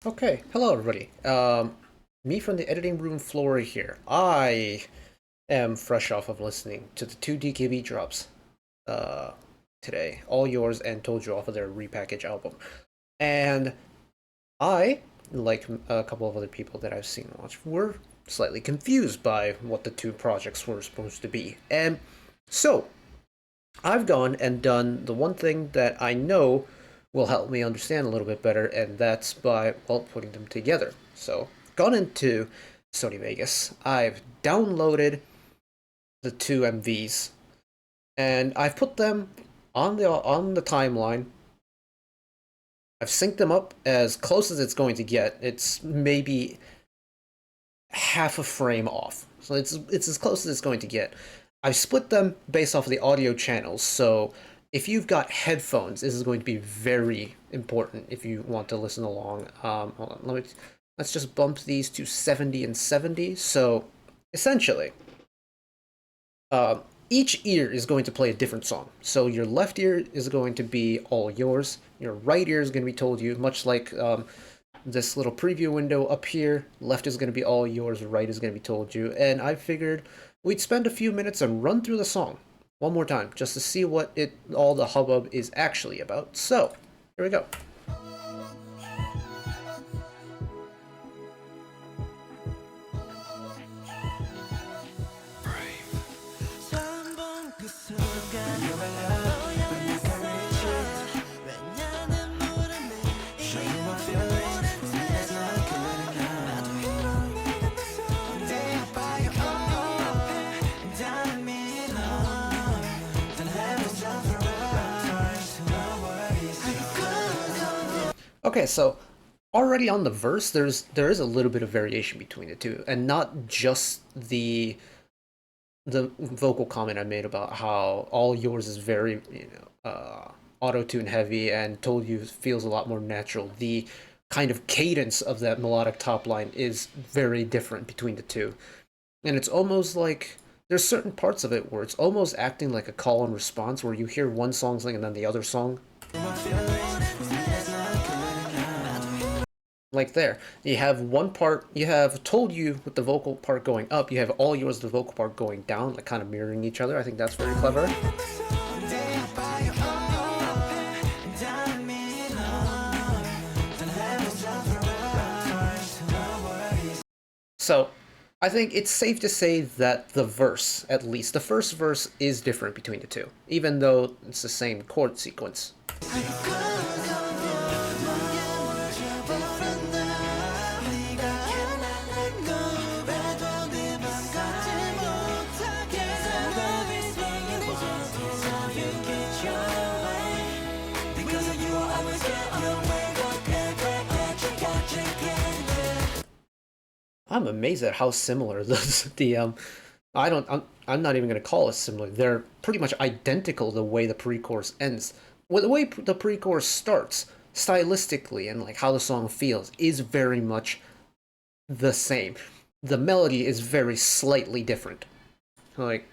Okay, hello everybody. Me from the editing room floor here. I am fresh off of listening to the two DKB drops uh, today. All Yours and Told You off of their repackage album. And I, like a couple of other people that I've seen watch, were slightly confused by what the two projects were supposed to be. And so, I've gone and done the one thing that I know will help me understand a little bit better, and that's by, well, putting them together. So, gone into Sony Vegas. I've downloaded the two MVs, and I've put them on the timeline. I've synced them up as close as it's going to get. It's maybe half a frame off, so it's as close as it's going to get. I've split them based off of the audio channels, so if you've got headphones, this is going to be very important if you want to listen along. Hold on, let's just bump these to 70 and 70. So essentially, uh, each ear is going to play a different song. So your left ear is going to be All Yours. Your right ear is going to be Told You, much like this little preview window up here. Left is going to be All Yours, right is going to be Told You. And I figured we'd spend a few minutes and run through the song one more time just to see what all the hubbub is actually about. So, here we go. Okay, so already on the verse, there is a little bit of variation between the two, and not just the vocal comment I made about how All Yours is very auto tune heavy and Told You feels a lot more natural. The kind of cadence of that melodic top line is very different between the two, and it's almost like there's certain parts of it where it's almost acting like a call and response, where you hear one song sing and then the other song. Like there, you have one part, you have Told You with the vocal part going up, you have All Yours, the vocal part going down, like kind of mirroring each other. I think that's very clever. So, I think it's safe to say that the verse, at least the first verse, is different between the two, even though it's the same chord sequence. I'm amazed at how similar I'm not even gonna call it similar. They're pretty much identical the way the pre-chorus ends. Well, the way the pre-chorus starts, stylistically and like how the song feels, is very much the same. The melody is very slightly different. Like,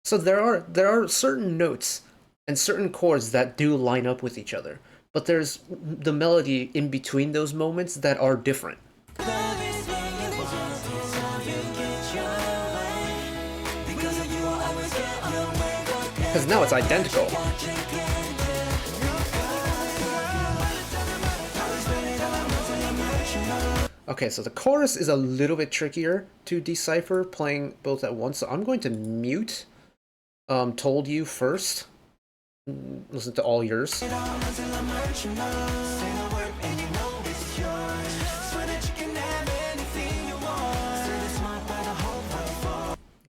so there are certain notes and certain chords that do line up with each other, but there's the melody in between those moments that are different. Because now it's identical. Okay, so the chorus is a little bit trickier to decipher playing both at once, so I'm going to mute Told You first. Listen to All Yours.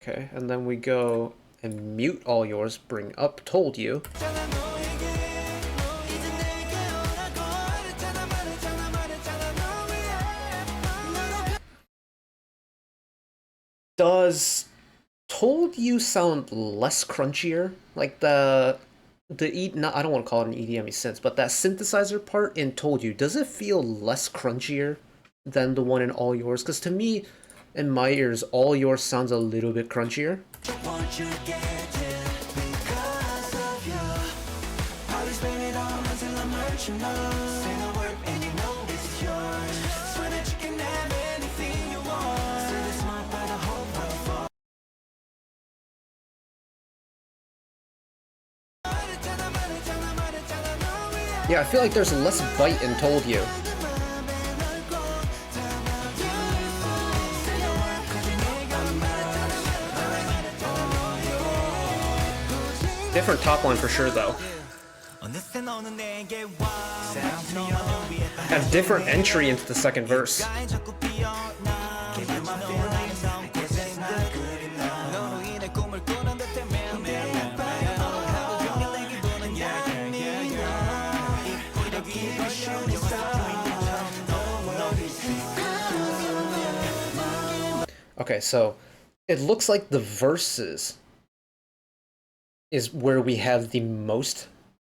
Okay, and then we go and mute All Yours, bring up Told You. Does Told You sound less crunchier? Like I don't want to call it an EDM sense, but that synthesizer part in Told You, does it feel less crunchier than the one in All Yours? Because to me, in my ears, All Yours sounds a little bit crunchier. Yeah, I feel like there's less bite in Told You. Different top line for sure, though. Have different entry into the second verse. Okay, so it looks like the verses is where we have the most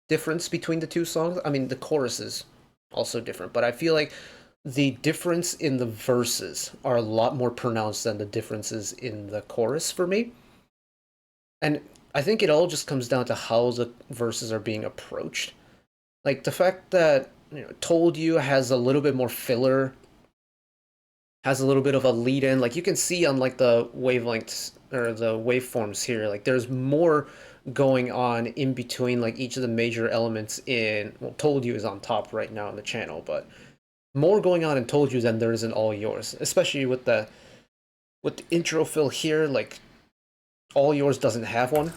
difference between the two songs. I mean, the chorus is also different, but I feel like the difference in the verses are a lot more pronounced than the differences in the chorus for me. And I think it all just comes down to how the verses are being approached. Like the fact that, you know, Told You has a little bit more filler, has a little bit of a lead in. Like you can see on like the wavelengths or the waveforms here, like there's more going on in between like each of the major elements in, well, Told You is on top right now on the channel, but more going on in Told You than there is in All Yours, especially with the intro fill here. Like All Yours doesn't have one.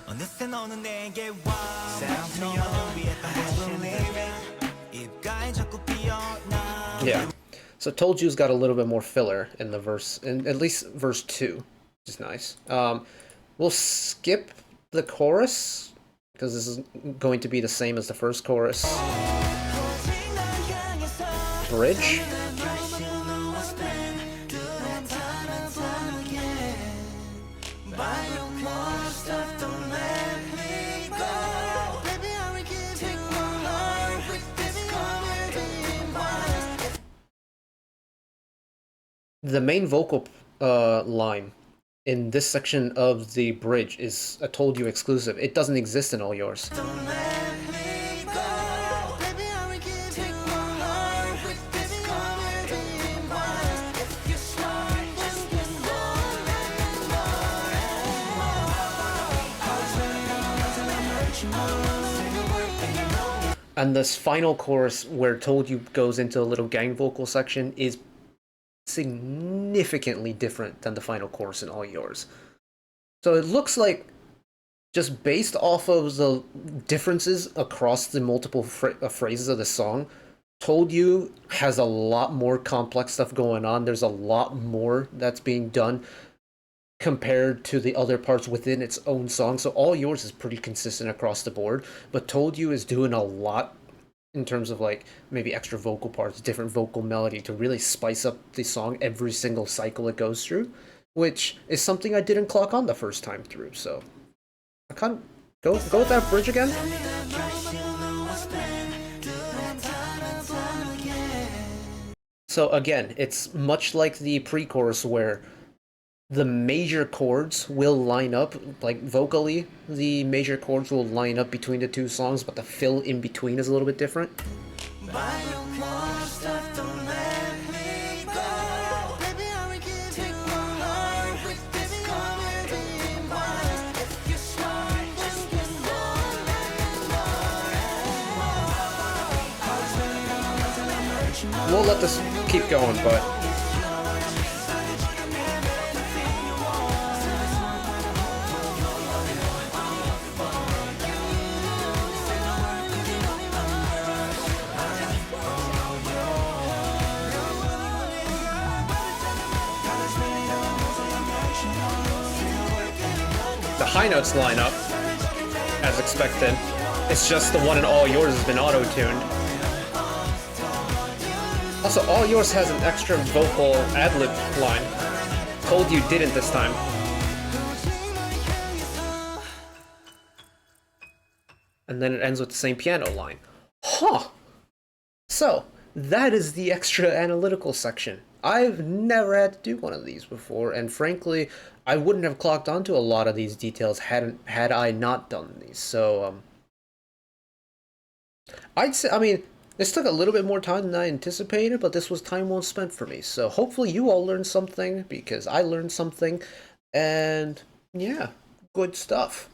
Yeah, so Told You's got a little bit more filler in the verse, in at least verse 2, which is nice. We'll skip the chorus because this is going to be the same as the first chorus. Bridge. The main vocal line in this section of the bridge is a Told You exclusive. It doesn't exist in All Yours. And this final chorus where Told You goes into a little gang vocal section is significantly different than the final chorus in All Yours. So it looks like, just based off of the differences across the multiple phrases of the song, Told You has a lot more complex stuff going on. There's a lot more that's being done compared to the other parts within its own song. So All Yours is pretty consistent across the board, but Told You is doing a lot in terms of like maybe extra vocal parts, different vocal melody to really spice up the song every single cycle it goes through, which is something I didn't clock on the first time through. So I kind of go with that bridge again. So again, it's much like the pre-chorus where the major chords will line up, like vocally, the major chords will line up between the two songs, but the fill in between is a little bit different. We'll let this keep going, but the high notes line up as expected. It's just the one in All Yours has been auto-tuned. Also, All Yours has an extra vocal ad-lib line. Told You didn't this time. And then it ends with the same piano line. Huh! So, That is the extra analytical section. I've never had to do one of these before, and frankly, I wouldn't have clocked onto a lot of these details had I not done these. So, I'd say, I mean, this took a little bit more time than I anticipated, but this was time well spent for me. So hopefully you all learned something because I learned something, and yeah, good stuff.